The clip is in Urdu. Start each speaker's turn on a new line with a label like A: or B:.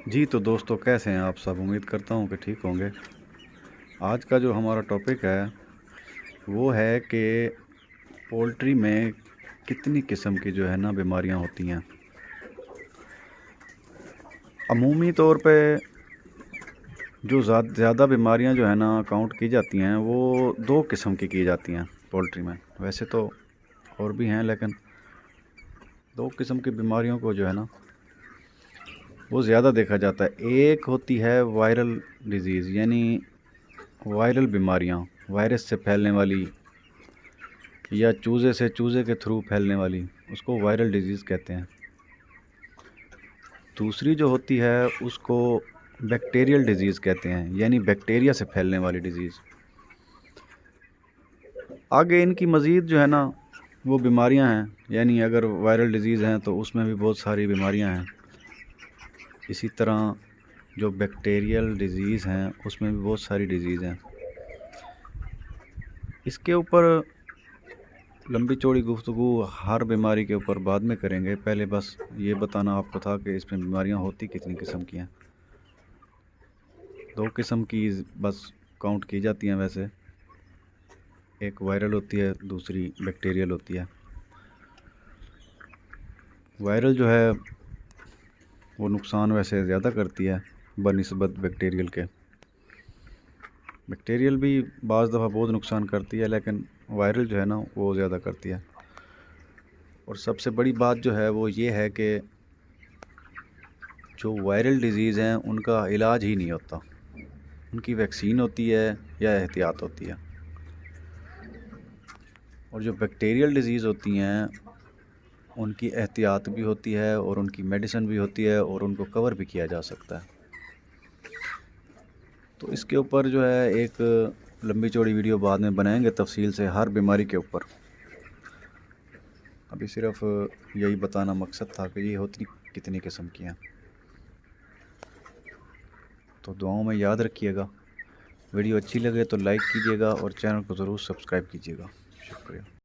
A: جی تو دوستوں، کیسے ہیں آپ سب؟ امید کرتا ہوں کہ ٹھیک ہوں گے۔ آج کا جو ہمارا ٹاپک ہے وہ ہے کہ پولٹری میں کتنی قسم کی جو ہے نا بیماریاں ہوتی ہیں۔ عمومی طور پہ جو زیادہ بیماریاں جو ہے نا کاؤنٹ کی جاتی ہیں وہ دو قسم کی جاتی ہیں پولٹری میں۔ ویسے تو اور بھی ہیں، لیکن دو قسم کی بیماریوں کو جو ہے نا وہ زیادہ دیکھا جاتا ہے۔ ایک ہوتی ہے وائرل ڈیزیز، یعنی وائرل بیماریاں، وائرس سے پھیلنے والی یا چوزے کے تھرو پھیلنے والی، اس کو وائرل ڈیزیز کہتے ہیں۔ دوسری جو ہوتی ہے اس کو بیکٹیریل ڈیزیز کہتے ہیں، یعنی بیکٹیریا سے پھیلنے والی ڈیزیز۔ آگے ان کی مزید جو ہے نا وہ بیماریاں ہیں، یعنی اگر وائرل ڈیزیز ہیں تو اس میں بھی بہت ساری بیماریاں ہیں۔ اسی طرح جو بیکٹیریل ڈیزیز ہیں اس میں بھی بہت ساری ڈیزیز ہیں۔ اس کے اوپر لمبی چوڑی گفتگو ہر بیماری کے اوپر بعد میں کریں گے۔ پہلے بس یہ بتانا آپ کو تھا کہ اس میں بیماریاں ہوتی کتنی قسم کی ہیں۔ دو قسم کی بس کاؤنٹ کی جاتی ہیں ویسے، ایک وائرل ہوتی ہے، دوسری بیکٹیریل ہوتی ہے۔ وائرل جو ہے وہ نقصان ویسے زیادہ کرتی ہے بنسبت بیکٹیریل کے۔ بیکٹیریل بھی بعض دفعہ بہت نقصان کرتی ہے، لیکن وائرل جو ہے نا وہ زیادہ کرتی ہے۔ اور سب سے بڑی بات جو ہے وہ یہ ہے کہ جو وائرل ڈیزیز ہیں ان کا علاج ہی نہیں ہوتا، ان کی ویکسین ہوتی ہے یا احتیاط ہوتی ہے۔ اور جو بیکٹیریل ڈیزیز ہوتی ہیں ان کی احتیاط بھی ہوتی ہے اور ان کی میڈیسن بھی ہوتی ہے اور ان کو کور بھی کیا جا سکتا ہے۔ تو اس کے اوپر جو ہے ایک لمبی چوڑی ویڈیو بعد میں بنائیں گے تفصیل سے ہر بیماری کے اوپر۔ ابھی صرف یہی بتانا مقصد تھا کہ یہ ہوتی کتنی قسم کی ہیں۔ تو دعاؤں میں یاد رکھیے گا۔ ویڈیو اچھی لگے تو لائک کیجیے گا اور چینل کو ضرور سبسکرائب کیجیے گا۔ شکریہ۔